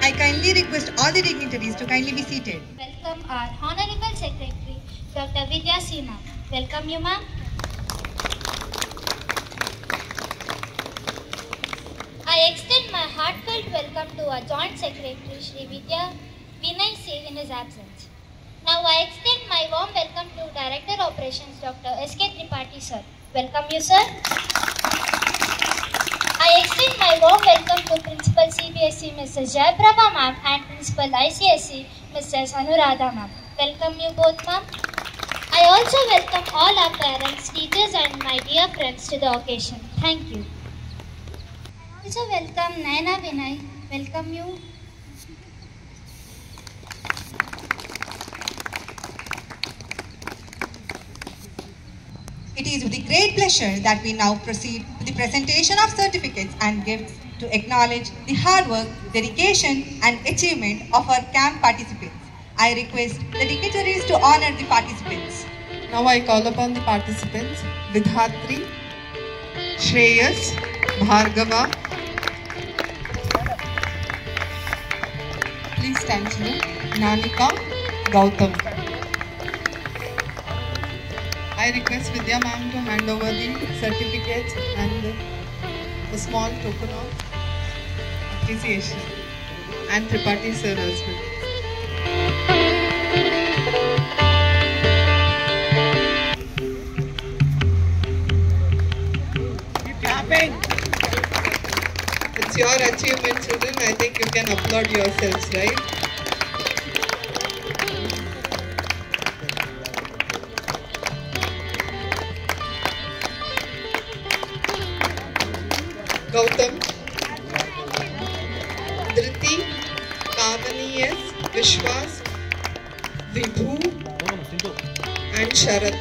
I kindly request all the dignitaries to kindly be seated. Welcome our Honorable Secretary, Dr. Vidya Seema. Welcome you, ma'am. I extend my heartfelt welcome to our Joint Secretary, Shri Vinay C. in his absence. Now I extend my warm welcome to Director Operations, Dr. S.K. Tripathi, sir. Welcome you, sir. I extend my warm welcome to Principal CBSE, Mrs. Jayprabha ma'am, and Principal ICSE, Mrs. Anuradha ma'am. Welcome you both, ma'am. I also welcome all our parents, teachers, and my dear friends to the occasion. Thank you. I also welcome Naina Vinay. Welcome you. It is with great pleasure that we now proceed with the presentation of certificates and gifts to acknowledge the hard work, dedication and achievement of our camp participants. I request the dignitaries to honor the participants. Now I call upon the participants Vidhatri, Shreyas, Bhargava. Please stand here. Nanika, Gautam. I request Vidya ma'am to hand over the certificates and a small token of appreciation, and Tripathi sir as well. Keep clapping. It's your achievement, children. I think you can applaud yourselves, right? Gautam, Dhriti, Pavani S, Vishwas, Vibhu and Sharat.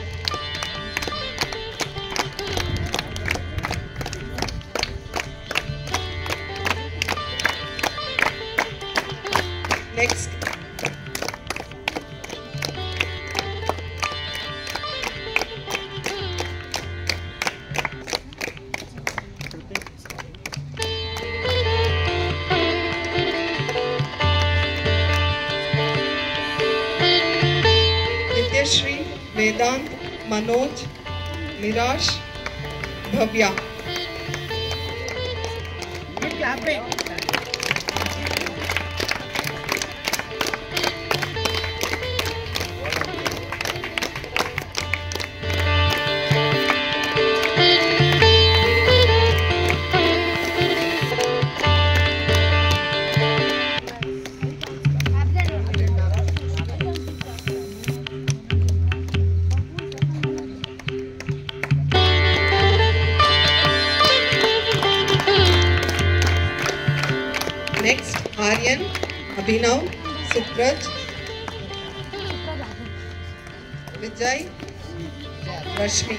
Next. Shri, Vedant, Manoj, Mirash, Bhavya. Keep clapping. Next, Aryan, Abhinav, Supraj, Vijay, Rashmi.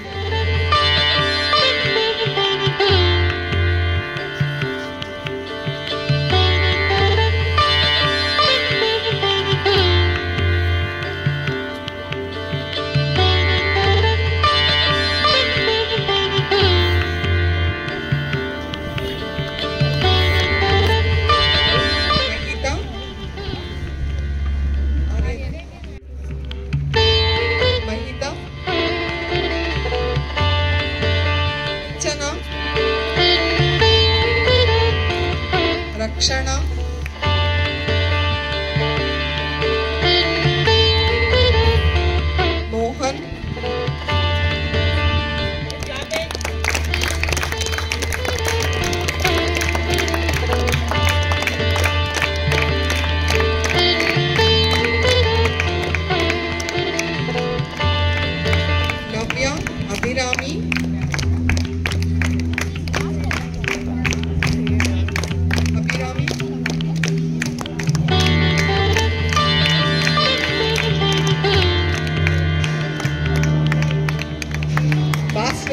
Rakshana,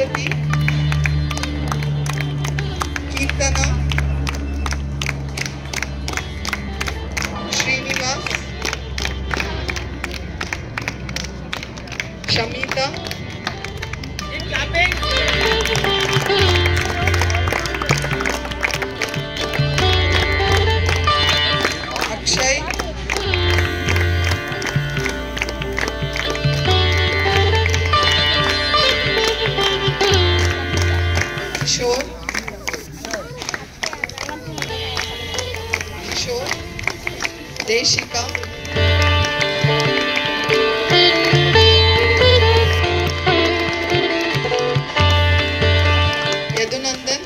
Parvati, Kirtana, Srinivas, Shamita, Akshay, Kishore, Deshika, Yadunandan,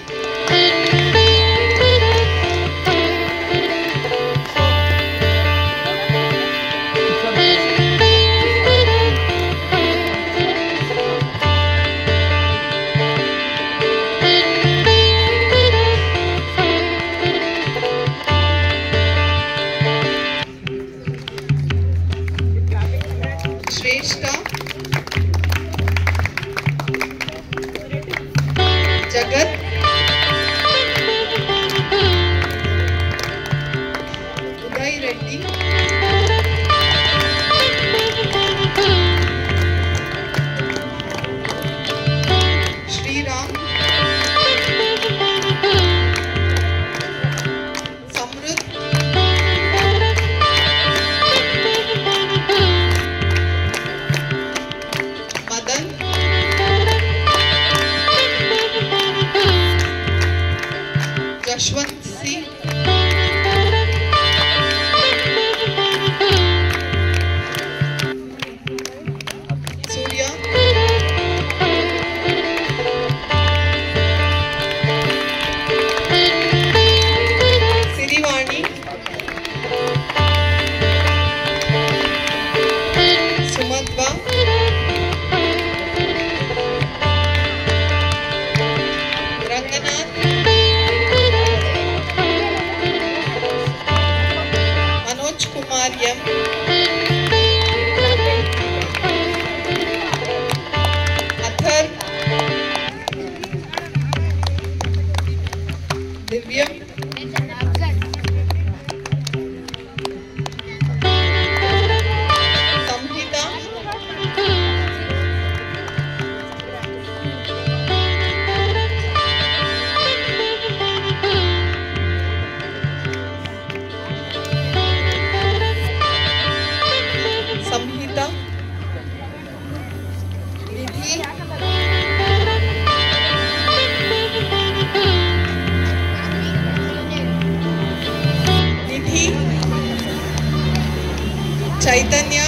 Shrestha, Jagat, Uday Reddy, Shriram, Samruddh, Madan, Jashwant C, Surya, Sirivani, Sumadva, Ranganath, Manoj Kumar M, Athar, Divyam, Samhita, Samhita, Nidhi, Nidhi, Chaitanya,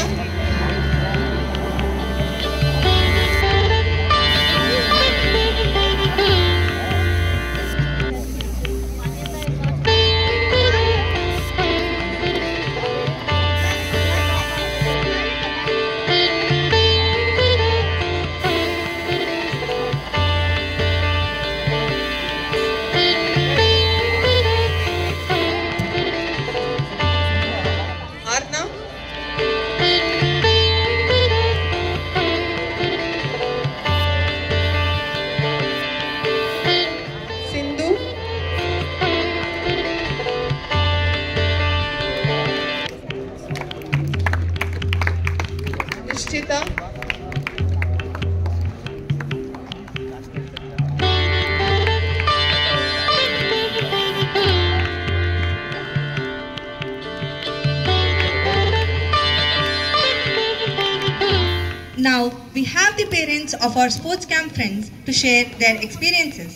Arna, Sindhu, Nishchita, Now we have the parents of our sports camp friends to share their experiences.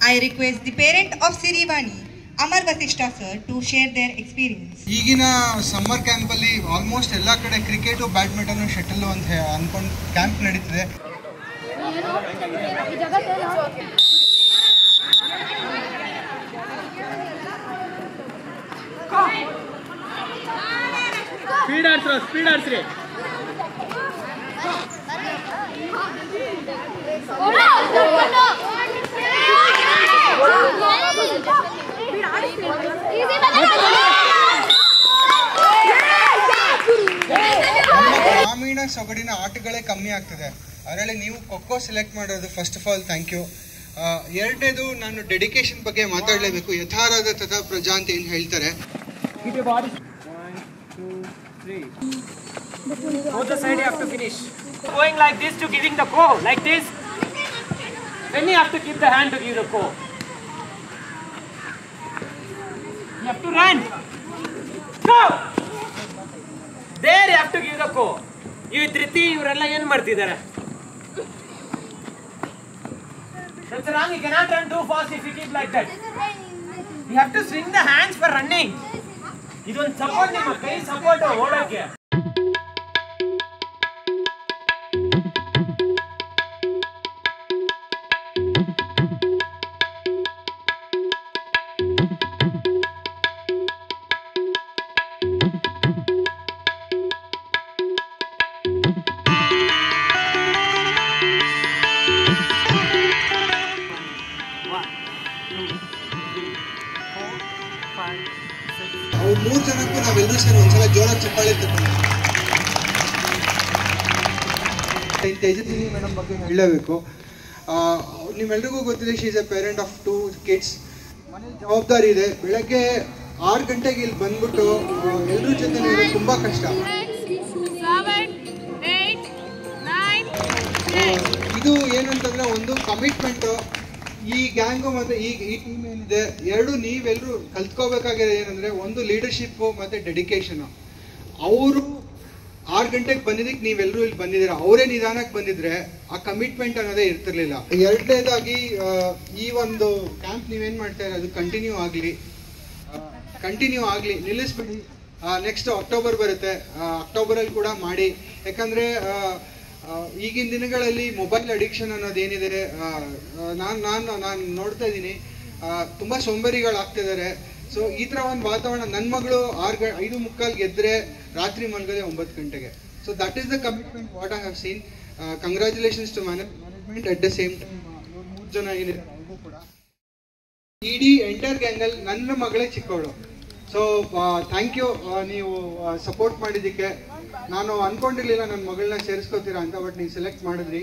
I request the parent of Sirivani, Amar Vasishta sir, to share their experience. ಈಗಿನ summer ಕ್ಯಾಂಪಲ್ಲಿ almost ಎಲ್ಲ ಕಡೆ cricket badminton shuttle ಅಂತ ಅಂದ್ಕೊಂಡು camp ನಡೀತಿದೆ. Speed ಆಡ್ಸ್ರಿ. ಗ್ರಾಮೀಣ ಸೊಗಡಿನ ಆಟಗಳೇ ಕಮ್ಮಿ ಆಗ್ತದೆ. ಅದರಲ್ಲಿ ನೀವು ಖೋಖೋ ಸೆಲೆಕ್ಟ್ ಮಾಡೋದು first of all thank you. ಎರಡನೇದು ನಾನು ಡೆಡಿಕೇಶನ್ ಬಗ್ಗೆ ಮಾತಾಡಲೇಬೇಕು. ಯಥಾರಾಧ ತಥಾ ಪ್ರಜಾ ಅಂತ ಏನು ಹೇಳ್ತಾರೆ. Both the side you have to finish. Going like this to giving the ko, like this. Then you have to keep the hand to give the ko. You have to run. Go! There you have to give the ko. You Triti, ಇವರೆಲ್ಲ ಏನು ಮಾಡ್ತಿದ್ದಾರೆ? That's wrong. You cannot run too fast if you keep like that. You have to swing the hands for running. ಇದೊಂದು support, ನಿಮ್ಮ ಕೈ support ಓಡೋಕೆ. ಅವ್ರು 3 ಜನಕ್ಕೂ ನಾವೆಲ್ಲರೂ ಸೇರಿ ಒಂದ್ಸಲ ಜೋರಾಗಿ ಚಪ್ಪಾಳೆ ತಗೊಂಡು ತೇಜಸ್ವಿನಿ ಮೇಡಮ್ ಬಗ್ಗೆ ಹೇಳಬೇಕು. ನಿಮ್ಮೆಲ್ರಿಗೂ ಗೊತ್ತಿದೆ, she is A parent of 2 kids. ಮನೇಲಿ ಜವಾಬ್ದಾರಿ ಇದೆ. ಬೆಳಗ್ಗೆ 6 ಗಂಟೆಗೆ ಇಲ್ಲಿ ಬಂದ್ಬಿಟ್ಟು ಎಲ್ಲರೂ ಜೊತೆ ಇರೋದು ತುಂಬ ಕಷ್ಟ. ಇದು ಏನಂತಂದ್ರೆ ಒಂದು ಕಮಿಟ್ಮೆಂಟು. ಈ ಗ್ಯಾಂಗು ಮತ್ತು ಈ ಟೀಮ್ ಏನಿದೆ, ನೀವೆಲ್ಲರೂ ಕಲ್ತ್ಕೋಬೇಕಾಗಿದೆ ಏನಂದರೆ, ಒಂದು ಲೀಡರ್ಶಿಪ್ಪು ಮತ್ತು ಡೆಡಿಕೇಶನು. ಅವರು 6 ಗಂಟೆಗೆ ಬಂದಿದ್ದಕ್ಕೆ ನೀವೆಲ್ಲರೂ ಇಲ್ಲಿ ಬಂದಿದ್ದೀರಾ. ಅವರೇ ನಿಧಾನಕ್ಕೆ ಬಂದಿದ್ರೆ ಆ ಕಮಿಟ್ಮೆಂಟ್ ಅನ್ನೋದೇ ಇರ್ತಿರ್ಲಿಲ್ಲ. ಎರಡನೇದಾಗಿ ಈ ಒಂದು ಕ್ಯಾಂಪ್ ನೀವೇನು ಮಾಡ್ತಾ ಇರೋದು ಅದು ಕಂಟಿನ್ಯೂ ಆಗಲಿ, ನಿಲ್ಲಿಸ್ಬಿಡಿ. ನೆಕ್ಸ್ಟ್ ಅಕ್ಟೋಬರ್ ಬರುತ್ತೆ, ಅಕ್ಟೋಬರಲ್ಲಿ ಕೂಡ ಮಾಡಿ. ಯಾಕಂದರೆ ಈಗಿನ ದಿನಗಳಲ್ಲಿ ಮೊಬೈಲ್ ಅಡಿಕ್ಷನ್ ಅನ್ನೋದೇನಿದೆ, ನಾನು ನೋಡ್ತಾ ಇದ್ದೀನಿ, ತುಂಬ ಸೋಂಬೇರಿಗಳಾಗ್ತಿದ್ದಾರೆ. ಸೊ ಈ ಥರ ಒಂದು ವಾತಾವರಣ. ನನ್ನ ಮಗಳು 5:45 ಎದ್ದರೆ ರಾತ್ರಿ ಮಲಗದೆ 9 ಗಂಟೆಗೆ. So that is the commitment what I have seen. Congratulations to management. At the same time 3 ಜನ ಏನಿದೆ ಅವ್ರಿಗೂ ಕೂಡ. ಇಡೀ ಎಂಟೈರ್ ಗ್ಯಾಂಗಲ್ಲಿ ನನ್ನ ಮಗಳೇ ಚಿಕ್ಕವಳು. ಸೊ ಥ್ಯಾಂಕ್ ಯು, ನೀವು ಸಪೋರ್ಟ್ ಮಾಡಿದ್ದಕ್ಕೆ. ನಾನು ಅಂದ್ಕೊಂಡಿರಲಿಲ್ಲ ನನ್ನ ಮಗಳನ್ನ ಸೇರಿಸ್ಕೋತೀರಾ ಅಂತ, ಬಟ್ ನೀವು ಸೆಲೆಕ್ಟ್ ಮಾಡಿದ್ರಿ.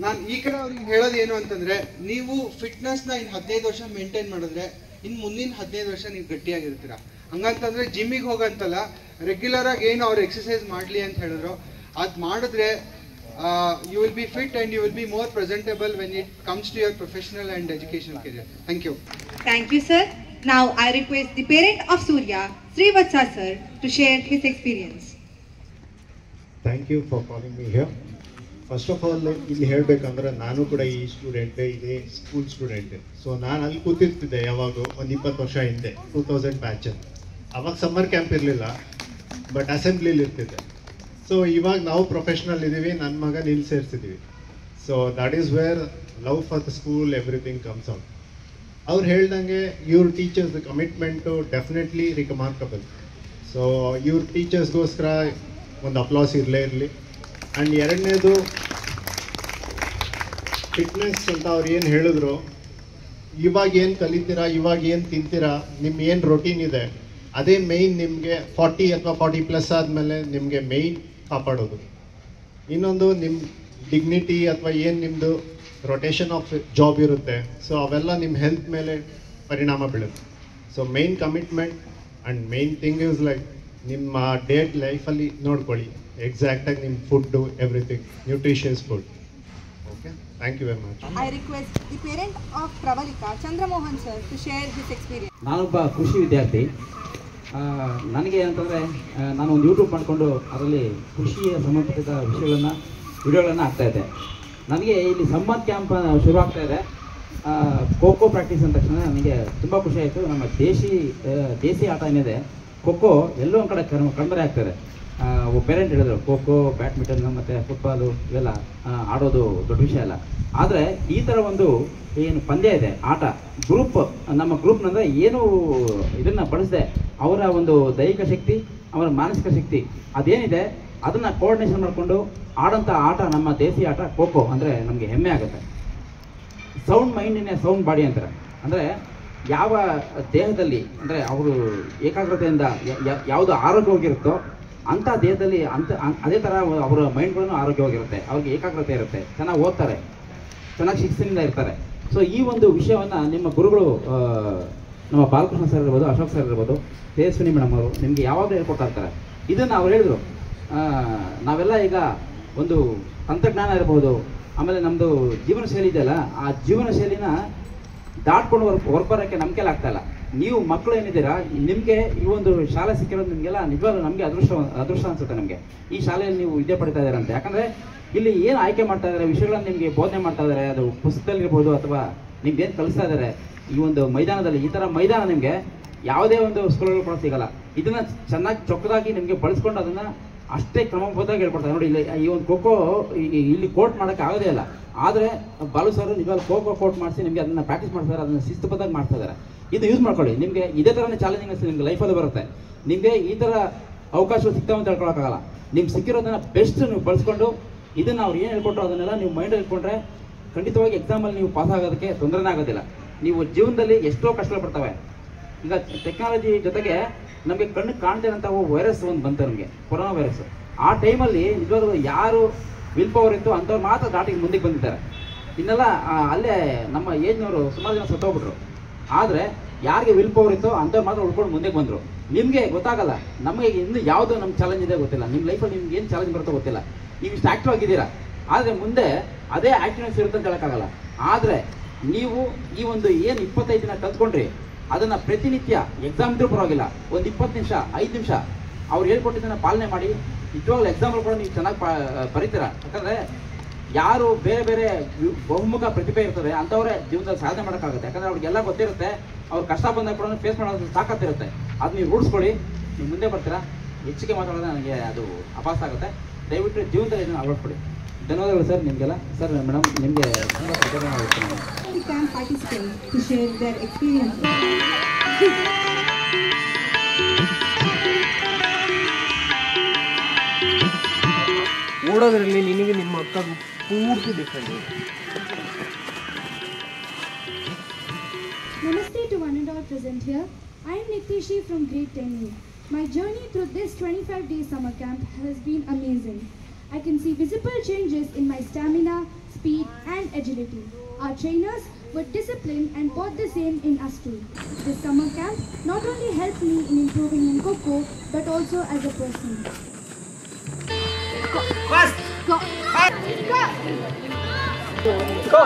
ನಾನು ಈ ಕಡೆ ಅವ್ರಿಗೆ ಹೇಳೋದು ಏನು ಅಂತಂದರೆ, ನೀವು ಫಿಟ್ನೆಸ್ನ ಇನ್ನು 15 ವರ್ಷ ಮೇಂಟೈನ್ ಮಾಡಿದ್ರೆ ಇನ್ನು ಮುಂದಿನ 15 ವರ್ಷ ನೀವು ಗಟ್ಟಿಯಾಗಿರ್ತೀರ. ಹಂಗಂತಂದರೆ ಜಿಮ್ಮಿಗೆ ಹೋಗಂತಲ್ಲ, ರೆಗ್ಯುಲರಾಗಿ ಏನು ಅವ್ರು ಎಕ್ಸಸೈಸ್ ಮಾಡಲಿ ಅಂತ ಹೇಳಿದ್ರು, ಅದು ಮಾಡಿದ್ರೆ you will be fit and you will be more presentable when it comes to your professional and educational career. Thank you. Thank you, sir. Now I request the parent of Surya, Srivatsa sir, to share his experience. Thank you for calling me here. First of all ಇಲ್ಲಿ ಹೇಳಬೇಕಂದ್ರೆ, ನಾನು ಕೂಡ ಈ ಸ್ಟೂಡೆಂಟೇ, ಇದೇ school ಸ್ಟೂಡೆಂಟೇ. So ನಾನು ಅಲ್ಲಿ ಕೂತಿರ್ತಿದ್ದೆ ಯಾವಾಗ ಒಂದು 20 ವರ್ಷ ಹಿಂದೆ, 2000 ಬ್ಯಾಚಲ್ಲಿ. ಅವಾಗ ಸಮ್ಮರ್ ಕ್ಯಾಂಪ್ ಇರಲಿಲ್ಲ, ಬಟ್ ಅಸೆಂಬ್ಲಿಲಿ ಇರ್ತಿದ್ದೆ. ಸೊ ಇವಾಗ ನಾವು ಪ್ರೊಫೆಷ್ನಲ್ ಇದ್ದೀವಿ, ನನ್ನ ಮಗ ಇಲ್ಲಿ ಸೇರಿಸಿದ್ದೀವಿ. So that is where love for the school everything comes out. ಅವ್ರು ಹೇಳ್ದಂಗೆ ಇವ್ರ teachers commitment definitely remarkable. So ಇವ್ರ ಟೀಚರ್ಸ್ಗೋಸ್ಕರ ಒಂದು ಅಪ್ಲಾಸ್ ಇರಲಿ. ಆ್ಯಂಡ್ ಎರಡನೇದು ಫಿಟ್ನೆಸ್ ಅಂತ ಅವ್ರು ಏನು ಹೇಳಿದ್ರು, ಇವಾಗ ಏನು ಕಲಿತೀರಾ, ಇವಾಗ ಏನು ತಿಂತೀರಾ, ನಿಮ್ಮ ಏನು ರೊಟೀನ್ ಇದೆ, ಅದೇ ಮೇಯ್ನ್ ನಿಮಗೆ 40 ಅಥವಾ 40+ ಆದಮೇಲೆ ನಿಮಗೆ ಮೇಯ್ನ್ ಕಾಪಾಡೋದು. ಇನ್ನೊಂದು ನಿಮ್ಮ ಡಿಗ್ನಿಟಿ ಅಥವಾ ಏನು ನಿಮ್ಮದು ರೊಟೇಷನ್ ಆಫ್ ಜಾಬ್ ಇರುತ್ತೆ, ಸೊ ಅವೆಲ್ಲ ನಿಮ್ಮ ಹೆಲ್ತ್ ಮೇಲೆ ಪರಿಣಾಮ ಬೀಳುತ್ತೆ. So main commitment and main thing is like ನಿಮ್ಮ ಡೇಟ್ ಲೈಫಲ್ಲಿ ನೋಡ್ಕೊಳ್ಳಿ ಎಕ್ಸಾಕ್ಟಾಗಿ ನಿಮ್ಮ food everything nutritious food. Okay, thank you very much. I request the parent of Pravalika, Chandramohan sir, to share his experience. ನಾನೊಬ್ಬ ಕೃಷಿ ವಿದ್ಯಾರ್ಥಿ. ನನಗೆ ಅಂತಂದರೆ, ನಾನೊಂದು ಯೂಟ್ಯೂಬ್ ಮಾಡಿಕೊಂಡು ಅದರಲ್ಲಿ ಕೃಷಿಯ ಸಂಬಂಧಿತ ವಿಡಿಯೋಗಳನ್ನು ಹಾಕ್ತಾಯಿದ್ದೆ. ನನಗೆ ಇಲ್ಲಿ ಸಮ್ಮರ್ ಕ್ಯಾಂಪ್ ಶುರು ಆಗ್ತಾಯಿದೆ. ಖೋಖೋ ಪ್ರಾಕ್ಟೀಸ್ ಅಂದ ತಕ್ಷಣ ನನಗೆ ತುಂಬ ಖುಷಿ ಆಯಿತು. ನಮ್ಮ ದೇಸಿ ಆಟ ಏನಿದೆ ಖೋಖೋ ಎಲ್ಲೋ ಒಂದು ಕಡೆ ಕಣ್ಮರೆ ಆಗ್ತದೆ. ಪೇರೆಂಟ್ ಹೇಳಿದ್ರು ಖೋಖೋ, ಬ್ಯಾಡ್ಮಿಂಟನ್ ಮತ್ತು ಫುಟ್ಬಾಲು ಇವೆಲ್ಲ ಆಡೋದು ದೊಡ್ಡ ವಿಷಯ ಅಲ್ಲ. ಆದರೆ ಈ ಥರ ಒಂದು ಏನು ಪಂದ್ಯ ಇದೆ, ಆಟ, ನಮ್ಮ ಗ್ರೂಪ್ನಂದರೆ ಏನು ಇದನ್ನು ಬಳಸದೆ ಅವರ ಒಂದು ದೈಹಿಕ ಶಕ್ತಿ, ಅವರ ಮಾನಸಿಕ ಶಕ್ತಿ ಅದೇನಿದೆ ಅದನ್ನು ಕೋಆರ್ಡಿನೇಷನ್ ಮಾಡಿಕೊಂಡು ಆಡೋಂಥ ಆಟ ನಮ್ಮ ದೇಸಿ ಆಟ ಖೋಖೋ ಅಂದರೆ ನಮಗೆ ಹೆಮ್ಮೆ ಆಗುತ್ತೆ. ಸೌಂಡ್ ಮೈಂಡಿನ ಸೌಂಡ್ ಬಾಡಿ ಅಂತಾರೆ. ಅಂದರೆ ಯಾವ ದೇಹದಲ್ಲಿ ಅಂದರೆ ಅವರು ಏಕಾಗ್ರತೆಯಿಂದ ಯಾವುದು ಆರೋಗ್ಯವಾಗಿರುತ್ತೋ ಅಂಥ ದೇಹದಲ್ಲಿ ಅದೇ ಥರ ಅವರ ಮೈಂಡ್ಗಳನ್ನು ಆರೋಗ್ಯವಾಗಿರುತ್ತೆ, ಅವ್ರಿಗೆ ಏಕಾಗ್ರತೆ ಇರುತ್ತೆ, ಚೆನ್ನಾಗಿ ಓದ್ತಾರೆ, ಚೆನ್ನಾಗಿ ಶಿಸ್ತಿನಿಂದ ಇರ್ತಾರೆ. ಸೊ ಈ ಒಂದು ವಿಷಯವನ್ನು ನಿಮ್ಮ ಗುರುಗಳು ನಮ್ಮ ಬಾಲಕೃಷ್ಣ ಸರ್ ಇರ್ಬೋದು, ಅಶೋಕ್ ಸರ್ ಇರ್ಬೋದು, ತೇಜಸ್ವಿನಿ ಮೇಡಮ್ ಅವರು ನಿಮಗೆ ಯಾವಾಗಲೂ ಹೇಳ್ಕೊಡ್ತಾ ಇರ್ತಾರೆ. ಇದನ್ನು ಅವ್ರು ಹೇಳಿದ್ರು, ನಾವೆಲ್ಲ ಈಗ ಒಂದು ತಂತ್ರಜ್ಞಾನ ಇರ್ಬೋದು, ಆಮೇಲೆ ನಮ್ಮದು ಜೀವನ ಶೈಲಿ ಇದೆಯಲ್ಲ, ಆ ಜೀವನ ಶೈಲಿನ ದಾಟ್ಕೊಂಡು ಹೊರಬರೋಕ್ಕೆ ನಮ್ಮ ಕೈಲಿ ಆಗ್ತಾಯಿಲ್ಲ. ನೀವು ಮಕ್ಕಳು ಏನಿದ್ದೀರಾ, ನಿಮಗೆ ಈ ಒಂದು ಶಾಲೆ ಸಿಕ್ಕಿರೋದು ನಿಮಗೆಲ್ಲ ನಿಜವಾಗ್ಲೂ ನಮಗೆ ಅದೃಷ್ಟ ಅನಿಸುತ್ತೆ. ನಮಗೆ ಈ ಶಾಲೆಯಲ್ಲಿ ನೀವು ವಿದ್ಯೆ ಪಡಿತಾ ಇದ್ದಾರೆ ಅಂತ. ಯಾಕಂದರೆ ಇಲ್ಲಿ ಏನು ಆಯ್ಕೆ ಮಾಡ್ತಾ ಇದ್ದಾರೆ, ವಿಷಯಗಳನ್ನು ನಿಮಗೆ ಬೋಧನೆ ಮಾಡ್ತಾ ಇದ್ದಾರೆ, ಅದು ಪುಸ್ತಕದಲ್ಲಿರ್ಬೋದು ಅಥವಾ ನಿಮ್ಗೆ ಏನು ಕಲಿಸ್ತಾ ಇದ್ದಾರೆ ಈ ಒಂದು ಮೈದಾನದಲ್ಲಿ. ಈ ಥರ ಮೈದಾನ ನಿಮಗೆ ಯಾವುದೇ ಒಂದು ಸ್ಕೂಲ್ಗಳು ಕೂಡ ಸಿಗಲ್ಲ. ಇದನ್ನು ಚೆನ್ನಾಗಿ ಚೊಕ್ಕದಾಗಿ ನಿಮಗೆ ಬಳಸ್ಕೊಂಡು ಅದನ್ನು ಅಷ್ಟೇ ಕ್ರಮಬದ್ಧವಾಗಿ ಹೇಳ್ಕೊಡ್ತಾರೆ. ನೋಡಿ, ಇಲ್ಲಿ ಈ ಒಂದು ಖೋಖೋ ಇಲ್ಲಿ ಕೋರ್ಟ್ ಮಾಡೋಕ್ಕೆ ಆಗೋದೇ ಇಲ್ಲ. ಆದರೆ ಬಾಲು ಸರ್ ನಿಜವಾಗ್ಲೂ ಖೋಖೋ ಕೋರ್ಟ್ ಮಾಡಿಸಿ ನಿಮಗೆ ಅದನ್ನು ಪ್ರಾಕ್ಟೀಸ್ ಮಾಡ್ತಾರೆ, ಅದನ್ನು ಶಿಸ್ತುಬದ್ಧಾಗಿ ಮಾಡ್ತಾ ಇದ್ದಾರೆ. ಇದು ಯೂಸ್ ಮಾಡ್ಕೊಳ್ಳಿ. ನಿಮಗೆ ಇದೇ ಥರನೇ ಚಾಲೆಂಜಿಂಗ್ ಅನಿಸ್ತದೆ, ನಿಮಗೆ ಲೈಫಲ್ಲಿ ಬರುತ್ತೆ. ನಿಮಗೆ ಈ ಥರ ಅವಕಾಶಗಳು ಸಿಗ್ತಾವೆ ಅಂತ ಹೇಳ್ಕೊಳಕ್ಕಾಗಲ್ಲ. ನಿಮ್ಗೆ ಸಿಕ್ಕಿರೋದನ್ನು ಬೆಸ್ಟ್ ನೀವು ಬಳಸ್ಕೊಂಡು ಇದನ್ನು ಅವ್ರು ಏನು ಹೇಳ್ಕೊಟ್ರು ಅದನ್ನೆಲ್ಲ ನೀವು ಮೈಂಡಲ್ಲಿ ಇಟ್ಕೊಂಡ್ರೆ ಖಂಡಿತವಾಗಿ ಎಕ್ಸಾಮಲ್ಲಿ ನೀವು ಪಾಸ್ ಆಗೋದಕ್ಕೆ ತೊಂದರೆನೇ ಆಗೋದಿಲ್ಲ. ನೀವು ಜೀವನದಲ್ಲಿ ಎಷ್ಟೋ ಕಷ್ಟಪಡ್ತವೆ. ಈಗ ಟೆಕ್ನಾಲಜಿ ಜೊತೆಗೆ ನಮಗೆ ಕಣ್ಣು ಕಾಣದೇ ಇರೋಂಥ ವೈರಸ್ ಒಂದು ಬಂತು, ನಮಗೆ ಕೊರೋನಾ ವೈರಸ್. ಆ ಟೈಮಲ್ಲಿ ನಿಜವಾಗ್ಲೂ ಯಾರು ವಿಲ್ ಪವರ್ ಇತ್ತು ಅಂಥವ್ರು ಮಾತ್ರ ದಾಟಿ ಮುಂದಕ್ಕೆ ಬಂದಿದ್ದಾರೆ. ಇನ್ನೆಲ್ಲ ಅಲ್ಲೇ ನಮ್ಮ ಏಜ್ನವರು ಸುಮಾರು ಜನ ಸತ್ತೋಗ್ಬಿಟ್ರು. ಆದರೆ ಯಾರಿಗೆ ವಿಲ್ ಪವರ್ ಇತ್ತೋ ಅಂಥವ್ರು ಮಾತ್ರ ಉಳ್ಕೊಂಡು ಮುಂದಕ್ಕೆ ಬಂದರು. ನಿಮಗೆ ಗೊತ್ತಾಗಲ್ಲ, ನಮಗೆ ಇನ್ನೂ ಯಾವುದು ನಮ್ಮ ಚಾಲೆಂಜ್ ಇದೆ ಗೊತ್ತಿಲ್ಲ, ನಿಮ್ಮ ಲೈಫಲ್ಲಿ ನಿಮ್ಗೆ ಏನು ಚಾಲೆಂಜ್ ಬರುತ್ತೋ ಗೊತ್ತಿಲ್ಲ. ನೀವು ಇಷ್ಟು ಆ್ಯಕ್ಟಿವ್ ಆಗಿದ್ದೀರಾ, ಆದರೆ ಮುಂದೆ ಅದೇ ಆ್ಯಕ್ಟಿವ್ನೆಸ್ ಇರುತ್ತೆ ಅಂತ ಹೇಳೋಕ್ಕಾಗಲ್ಲ. ಆದರೆ ನೀವು ಈ ಒಂದು ಏನು 25 ದಿನ ಕಲ್ತ್ಕೊಂಡ್ರಿ ಅದನ್ನು ಪ್ರತಿನಿತ್ಯ ಎಕ್ಸಾಮ್ ಇದ್ರೂ ಪರವಾಗಿಲ್ಲ, ಒಂದು 20 ನಿಮಿಷ 5 ನಿಮಿಷ ಅವ್ರು ಹೇಳ್ಕೊಟ್ಟಿದ್ದನ್ನು ಪಾಲನೆ ಮಾಡಿ ನಿಜವಾಗ್ಲೂ ಎಕ್ಸಾಮಲ್ಲಿ ಕೂಡ ನೀವು ಚೆನ್ನಾಗಿ ಬರೀತೀರ. ಯಾಕಂದರೆ ಯಾರು ಬೇರೆ ಬೇರೆ ಬಹುಮುಖ ಪ್ರತಿಭೆ ಇರ್ತದೆ ಅಂಥವರೇ ಜೀವನದಲ್ಲಿ ಸಾಧನೆ ಮಾಡೋಕ್ಕಾಗುತ್ತೆ. ಯಾಕಂದರೆ ಅವ್ರಿಗೆಲ್ಲ ಗೊತ್ತಿರುತ್ತೆ, ಅವ್ರು ಕಷ್ಟ ಬಂದಾಗ ಕೂಡ ಫೇಸ್ ಮಾಡೋದು ತಾಕತ್ತಿರುತ್ತೆ. ಅದು ನೀವು ರೂಢಿಸ್ಕೊಳ್ಳಿ, ನೀವು ಮುಂದೆ ಬರ್ತೀರಾ. ಹೆಚ್ಚಿಗೆ ಮಾತಾಡೋದು ನನಗೆ ಅದು ಅಭಾಸ ಆಗುತ್ತೆ. ದಯವಿಟ್ಟು ಜೀವನದಲ್ಲಿ ಇದನ್ನು ಅಳವಡಿಸ್ಕೊಳ್ಳಿ. ಧನ್ಯವಾದಗಳು ಸರ್ ನಿಮಗೆಲ್ಲ. ಸರ್ ಮೇಡಮ್ ನಿಮಗೆ ತುಂಬ ಧನ್ಯವಾದಗಳು. Can participate to share their experience. ಓಡೋದ್ರಲ್ಲಿ ನಿನಗೆ ನಿಮ್ಮ ಅಕ್ಕಗೂ ಪೂರ್ತಿ ಡಿಫ್ರೆಂಟ್ ಇದೆ. Namaste to one and all present here. I am Nitishi from grade 10A. My journey through this 25-day summer camp has been amazing. I can see visible changes in my stamina, speed and agility. Our trainers were disciplined and brought the same in us too. This summer camp not only helped me in improving in Coco but also as a person. Fast! Go! Go! Go!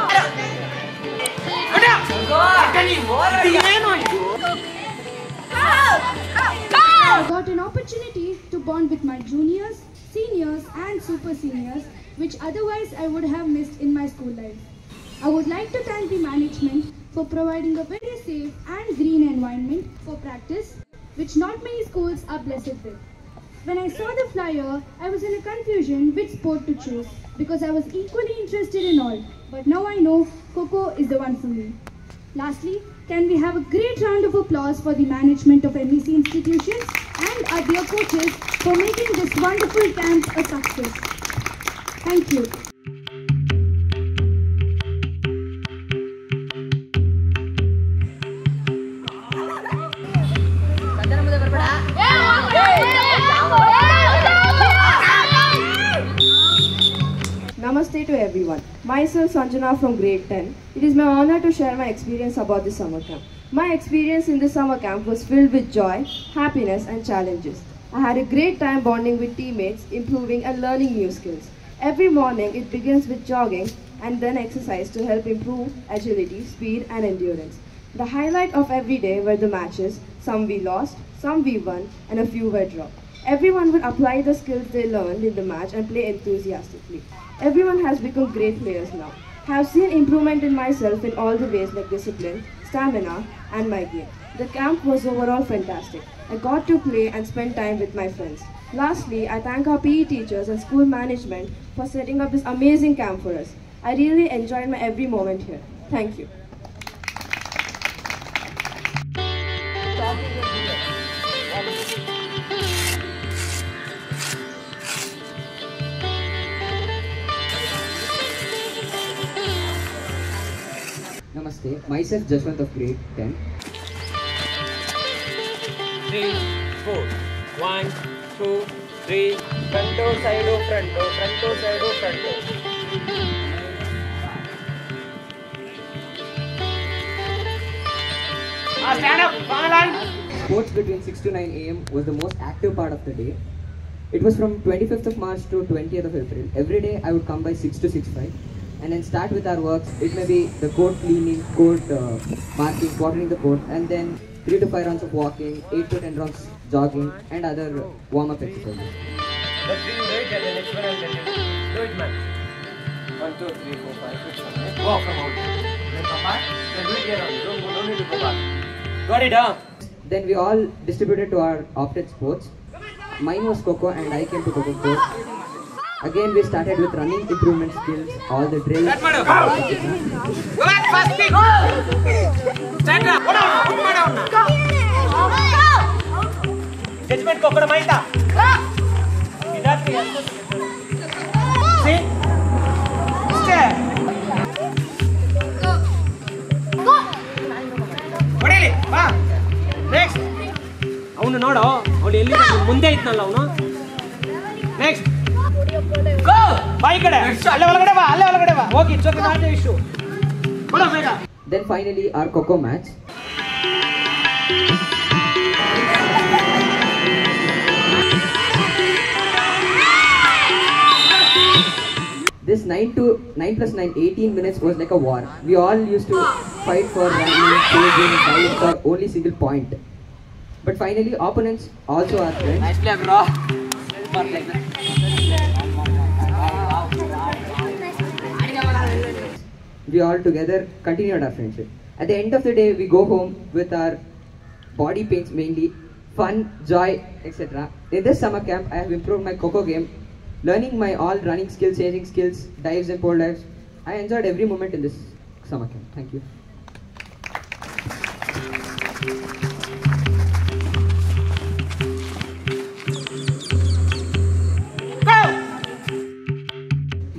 I got an opportunity to bond with my juniors, seniors and super seniors, which otherwise I would have missed in my school life. I would like to thank the management for providing a very safe and green environment for practice, which not many schools are blessed with. When I saw the flyer, I was in a confusion which sport to choose because I was equally interested in all. But now I know Coco is the one for me. Lastly, can we have a great round of applause for the management of MEC institutions and our dear coaches for making this wonderful camp a success. Thank you. Namaste to everyone. Myself Sanjana from grade 10. It is my honor to share my experience about the summer camp. My experience in the summer camp was filled with joy, happiness and challenges. I had a great time bonding with teammates, improving and learning new skills. Every morning it begins with jogging and then exercise to help improve agility, speed and endurance. The highlight of every day were the matches. Some we lost, some we won and a few were drawn. Everyone would apply the skills they learned in the match and play enthusiastically. Everyone has become great players now. I have seen improvement in myself in all the ways like discipline, stamina and my game. The camp was overall fantastic. I got to play and spend time with my friends. Lastly, I thank our PE teachers and school management for setting up this amazing camp for us. I really enjoyed my every moment here. Thank you. Namaste, myself Jaswant of grade 10. 3, 4, 1, 2, 3. Fronto, side, fronto, fronto, side, fronto. Stand up, Banalan. Sports between 6 to 9 a.m. was the most active part of the day. It was from 25th of March to 20th of April. Every day I would come by 6 to 6:05 and then start with our works. It may be the court cleaning, court marking, watering the court, and then 3 to 5 rounds of walking, 8 to 10 rounds jogging, and other warm-up exercises. But you do it, and the next one I'll tell you. Do it, man. 1, 2, 3, 4, 5, 6, 7, 8. Go from out. Then come back. Then do it here only. Don't need to go back. Got it, huh? Then we all distributed to our opted sports. Mine was Coco and I came to Coco court. Again we started with running improvement skills, all the drills. Go back fast, speed. Stand up. Judgment Coco Maita. See? Stay. ಹೊಡಿಲಿ ಬಾ next ಅವನು ನೋಡು ಅವಳು ಎಲ್ಲಿ ಮುಂದೆ ಇದ್ನಲ್ಲ ಅವನು next ಗೋ ಬಾಯಿ ಕಡೆ ಅಲ್ಲೇ ಒಳಗಡೆ ಬಾ ಹೋಗಿ ಚೋಕೆ ನಾಟ್ ಇಶ್ಯೂ ಬರೋ ಬೇಗ. Then finally our Coco match. This 9 plus 9, 18 minutes was like a war. We all used to fight for running, chasing, fight for only single point. But finally, opponents also are friends. Nice play, bro. We all together continued our friendship. At the end of the day, we go home with our body pains mainly, fun, joy, etc. In this summer camp, I have improved my Coco game, learning my all running skills, chasing skills, dives and pole dives. I enjoyed every moment in this summer camp. Thank you.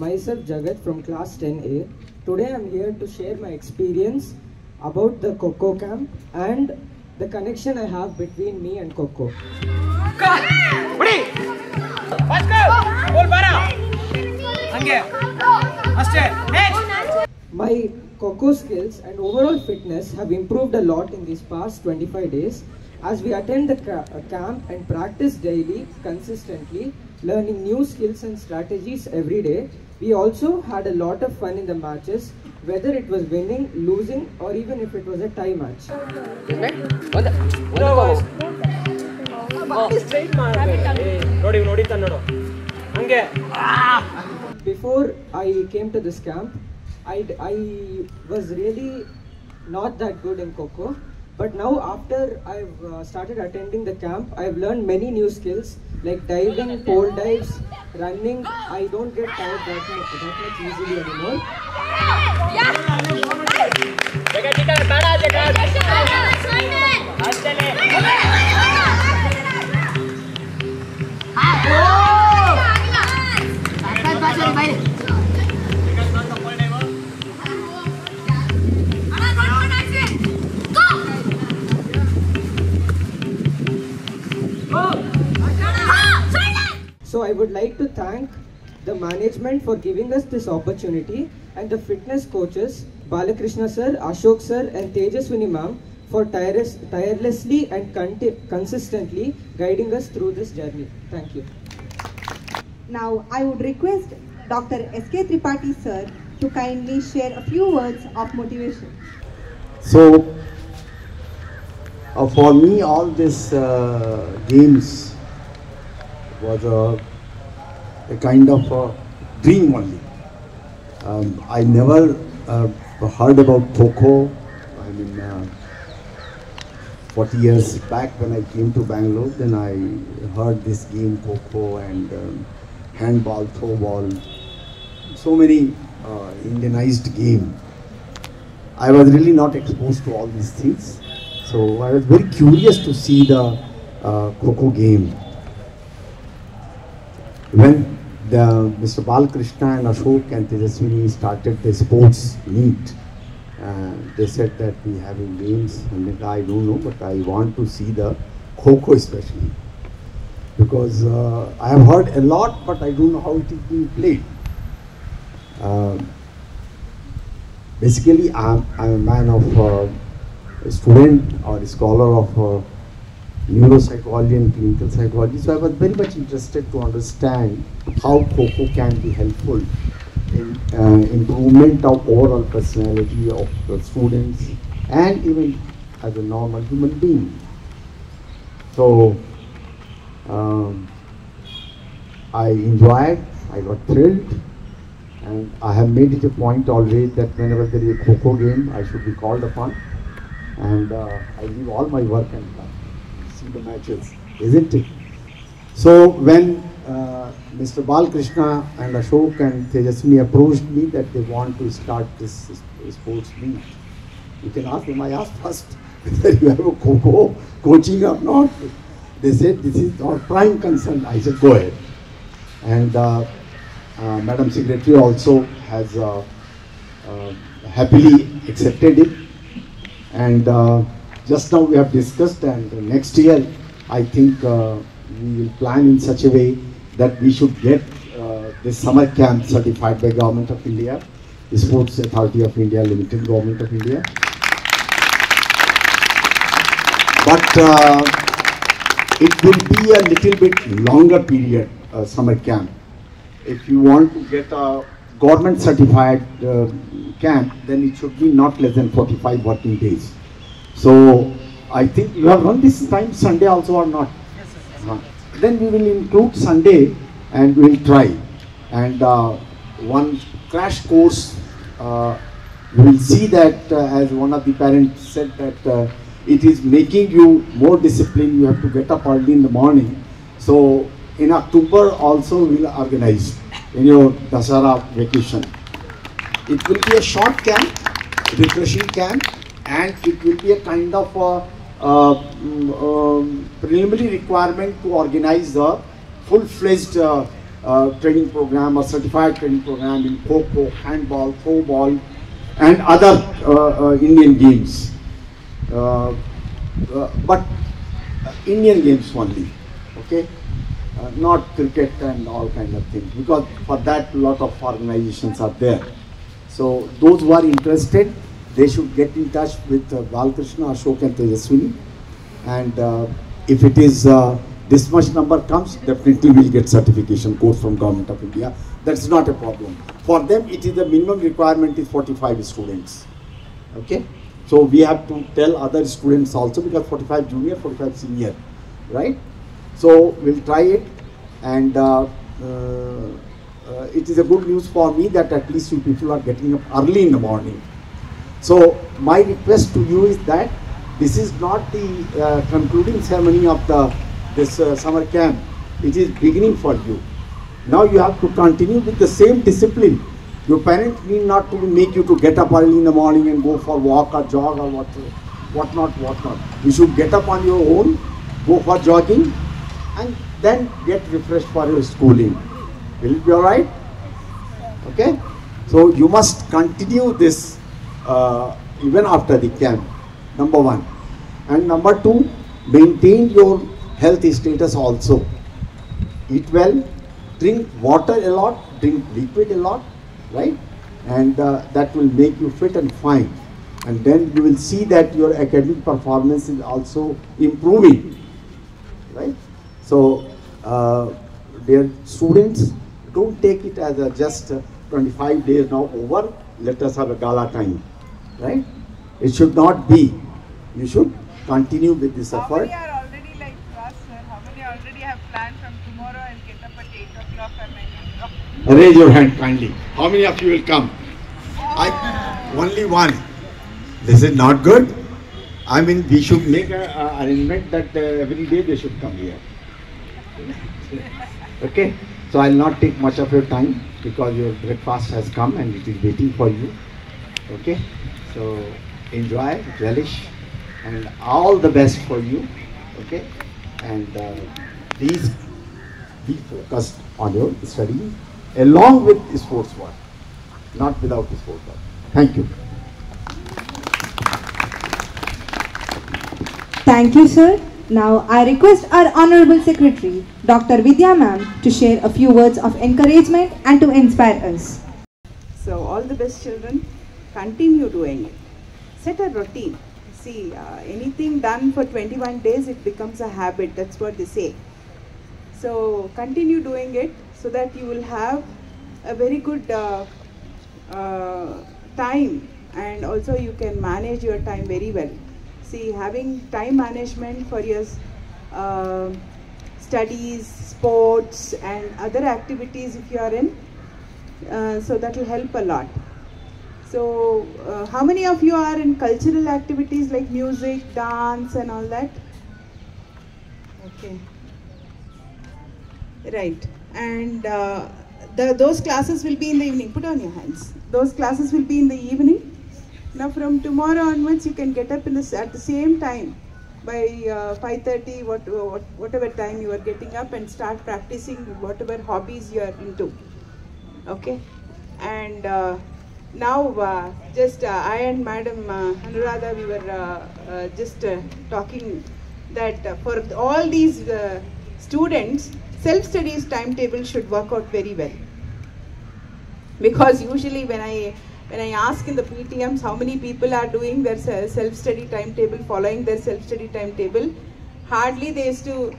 Myself Jagat from class 10A. Today I am here to share my experience about the Coco camp and the connection I have between me and Coco. My Coco skills and overall fitness have improved a lot in these past 25 days as we attend the camp and practice daily, consistently, learning new skills and strategies every day. We also had a lot of fun in the matches, whether it was winning, losing, or even if it was a tie match. Before I came to this camp, I was really not that good in Coco. But now after I've started attending the camp, I've learned many new skills like diving, pole dives, running. I don't get tired that much easily anymore. So I would like to thank the management for giving us this opportunity and the fitness coaches Balakrishna sir, Ashok sir and Tejaswini ma'am for tirelessly and consistently guiding us through this journey. Thank you. Now I would request Dr. S.K. Tripathi sir to kindly share a few words of motivation. So for me all these games was a kind of a dream only. I never heard about Coco. I mean, 40 years back when I came to Bangalore, then I heard this game Coco and handball, throwball, so many Indianized game. I was really not exposed to all these things. So I was very curious to see the Coco game. When Mr. Balakrishna and Ashok and Tejaswini started the sports meet, they said that we having games, and I don't know, but I want to see the Coco especially. because I have heard a lot, but I don't know how it is being played. Basically, I'm a man of a student or a scholar of neuropsychology and clinical psychology, so I was very much interested to understand how Kho-Kho can be helpful in improvement of overall personality of the students and even as a normal human being. So I enjoyed, I got thrilled, and I have made it a point always that whenever there is a Kho-Kho game, I should be called upon, and I leave all my work and see the matches, isn't it? So when Mr. Balkrishna and Ashok and Tejaswini approached me that they want to start this sports meet, you can ask them. I asked first whether you have a Kho-Kho coaching or not. They said this is our prime concern. I said go ahead. And Madam Secretary also has happily accepted it. And just now we have discussed, and next year I think we will plan in such a way that we should get this summer camp certified by Government of India, the Sports Authority of India Limited, Government of India. But it will be a little bit longer period, summer camp. If you want to get a government certified camp, then it should be not less than 45 working days. So I think you have run this time Sunday also or not? Yes, sir. Then we will include Sunday and we will try. And one crash course, you will see that as one of the parents said that it is making you more disciplined. You have to get up early in the morning. So in October also we will organize in your Dasara vacation. It will be a short camp, refreshing camp, and it will be a kind of preliminary requirement to organize a full-fledged training program or certified training program in Kho-Kho, handball, throwball, and other Indian games. But Indian games only, okay? Not cricket and all kind of things, because for that a lot of organizations are there. So those who are interested, they should get in touch with Balkrishna, Ashok and Tejaswini, and if it is this much number comes, definitely we will get certification course from Government of India. That's not a problem. For them, it is the minimum requirement is 45 students, okay? So we have to tell other students also, because 45 junior, 45 senior, right? So we'll try it, and it is a good news for me that at least you people are getting up early in the morning. So my request to you is that this is not the concluding ceremony of this summer camp. It is beginning for you. Now you have to continue with the same discipline. Your parents need not to make you to get up early in the morning and go for walk or jog or whatnot. You should get up on your own, go for jogging, and then get refreshed for your schooling. Will it be all right? Okay? So you must continue this even after the camp, number one. And number two, maintain your health status also. Eat well, drink water a lot, drink liquid a lot, right? And that will make you fit and fine. And then you will see that your academic performance is also improving, right? So, dear students, don't take it as a just 25 days now over, let us have a gala time, right? It should not be. You should continue with this effort. How many are already like us, sir? How many already have planned from tomorrow and get up at 8 o'clock or 9 o'clock? Raise your hand kindly. How many of you will come? Only one. This is not good. I mean, we should make an arrangement that every day they should come here. Okay? So I will not take much of your time because your breakfast has come and it is waiting for you. Okay? So enjoy, relish, and all the best for you. Okay? And please be focused on your study along with sports work, not without sports work. Thank you. Thank you, sir. Now I request our Honorable Secretary, Dr. Vidya Ma'am, to share a few words of encouragement and to inspire us. So all the best, children. Continue doing it. Set a routine. See, anything done for 21 days, it becomes a habit. That's what they say. So continue doing it so that you will have a very good time, and also you can manage your time very well. See, having time management for your studies, sports and other activities if you are in, so that will help a lot. So how many of you are in cultural activities like music, dance and all that? Okay. Right. And those classes will be in the evening. Put on your hands. Those classes will be in the evening. Now from tomorrow onwards you can get up at the same time by 5:30, whatever time you are getting up, and start practicing whatever hobbies you are into. Okay. And now just I and Madam Anuradha, we were just talking that for all these students, self-studies timetable should work out very well. Because usually when I ask in the PTMs how many people are doing their self-study timetable, following their self-study timetable, hardly they used to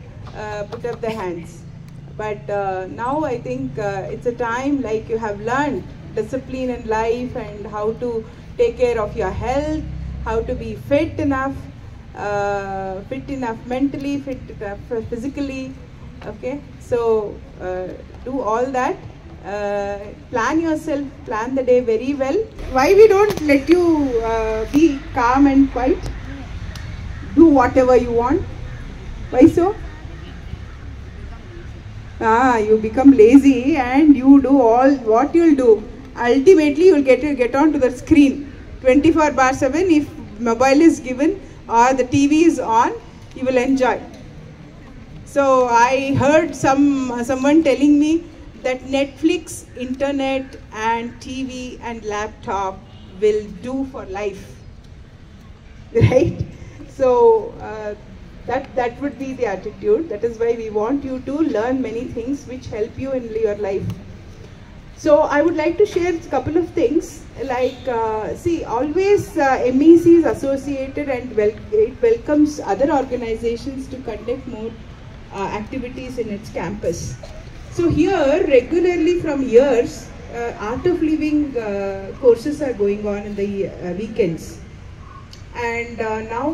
put up their hands. But now I think it's a time like you have learned discipline in life and how to take care of your health, how to be fit enough mentally, fit enough physically. Okay, so do all that. Plan yourself, plan the day very well. Why we don't let you be calm and quiet? Do whatever you want. Why so? You become lazy and you do all what you'll do. Ultimately, you'll get onto the screen 24/7. If mobile is given or the TV is on, you will enjoy. So I heard someone telling me that Netflix, internet and TV and laptop will do for life, right? So that would be the attitude. That is why we want you to learn many things which help you in your life. So I would like to share a couple of things like, see, always MEC is associated and it welcomes other organizations to conduct more activities in its campus. So here regularly from years, Art of Living courses are going on in the weekends. And now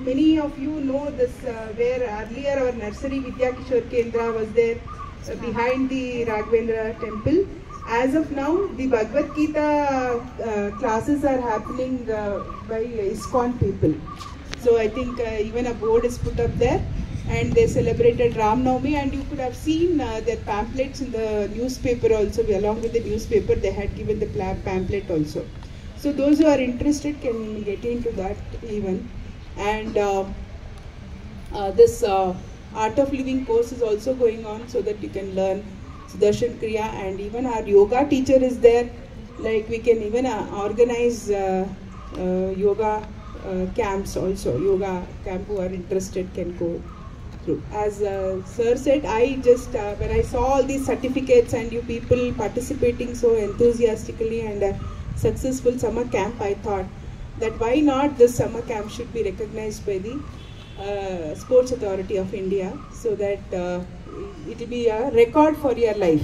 many of you know this, where earlier our nursery Vidya Kishore Kendra was there behind the Raghavendra temple. As of now, the Bhagavad Gita classes are happening by ISKCON people. So I think even a board is put up there, and they celebrated Ram Navami, and you could have seen their pamphlets in the newspaper also. Along with the newspaper, they had given the pamphlet also. So those who are interested can get into that even. And this Art of Living course is also going on, so that you can learn Sudarshan Kriya, and even our yoga teacher is there. Like we can even organize yoga camps also. Yoga camp who are interested can go through. As sir said, I just when I saw all these certificates and you people participating so enthusiastically and a successful summer camp, I thought that why not this summer camp should be recognized by the Sports Authority of India, so that it will be a record for your life.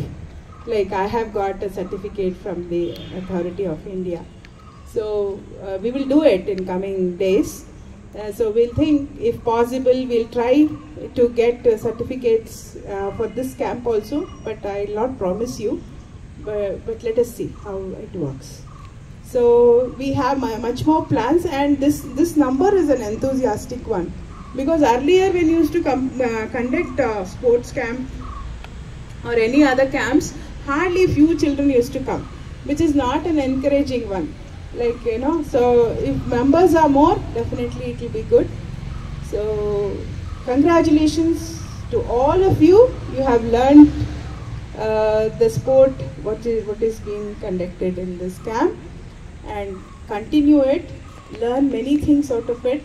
Like I have got a certificate from the Authority of India. So we will do it in coming days. So we'll think, if possible, we'll try to get certificates for this camp also, but I'll not promise you, but let us see how it works. So we have much more plans, and this number is an enthusiastic one, because earlier when you used to conduct sports camp or any other camps, hardly few children used to come, which is not an encouraging one. Like, you know, so if members are more, definitely it will be good. So congratulations to all of you. You have learned the sport, what is being conducted in this camp, and continue it, learn many things out of it,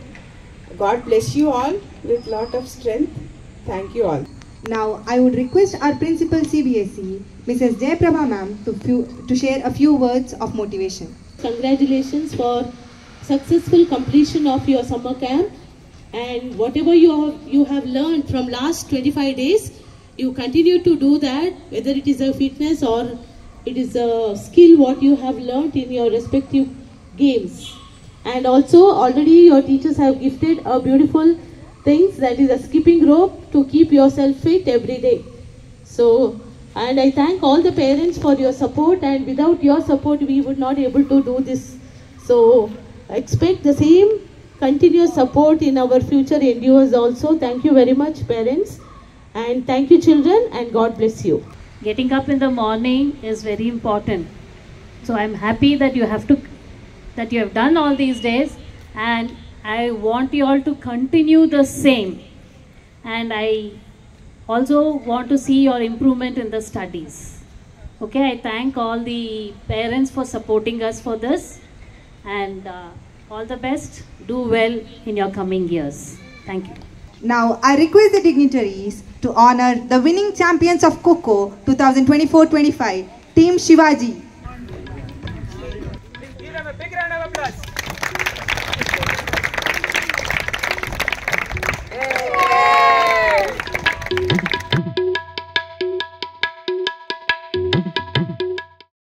God bless you all with lot of strength. Thank you all. Now, I would request our Principal CBSE, Mrs. Jayaprabha ma'am, to share a few words of motivation. Congratulations for successful completion of your summer camp, and whatever you have learned from last 25 days, you continue to do that, whether it is a fitness or it is a skill what you have learned in your respective games. And also already your teachers have gifted a beautiful things, that is a skipping rope to keep yourself fit every day. So, and I thank all the parents for your support, and without your support we would not able to do this. So expect the same continuous support in our future endeavors also. Thank you very much, parents, and thank you, children, and God bless you. Getting up in the morning is very important. So I'm happy that you have done all these days, and I want you all to continue the same. And I also want to see your improvement in the studies. Okay, I thank all the parents for supporting us for this, and all the best. Do well in your coming years. Thank you. Now, I request the dignitaries to honor the winning champions of Kho-Kho 2024-25, Team Shivaji. Give them a big round of applause.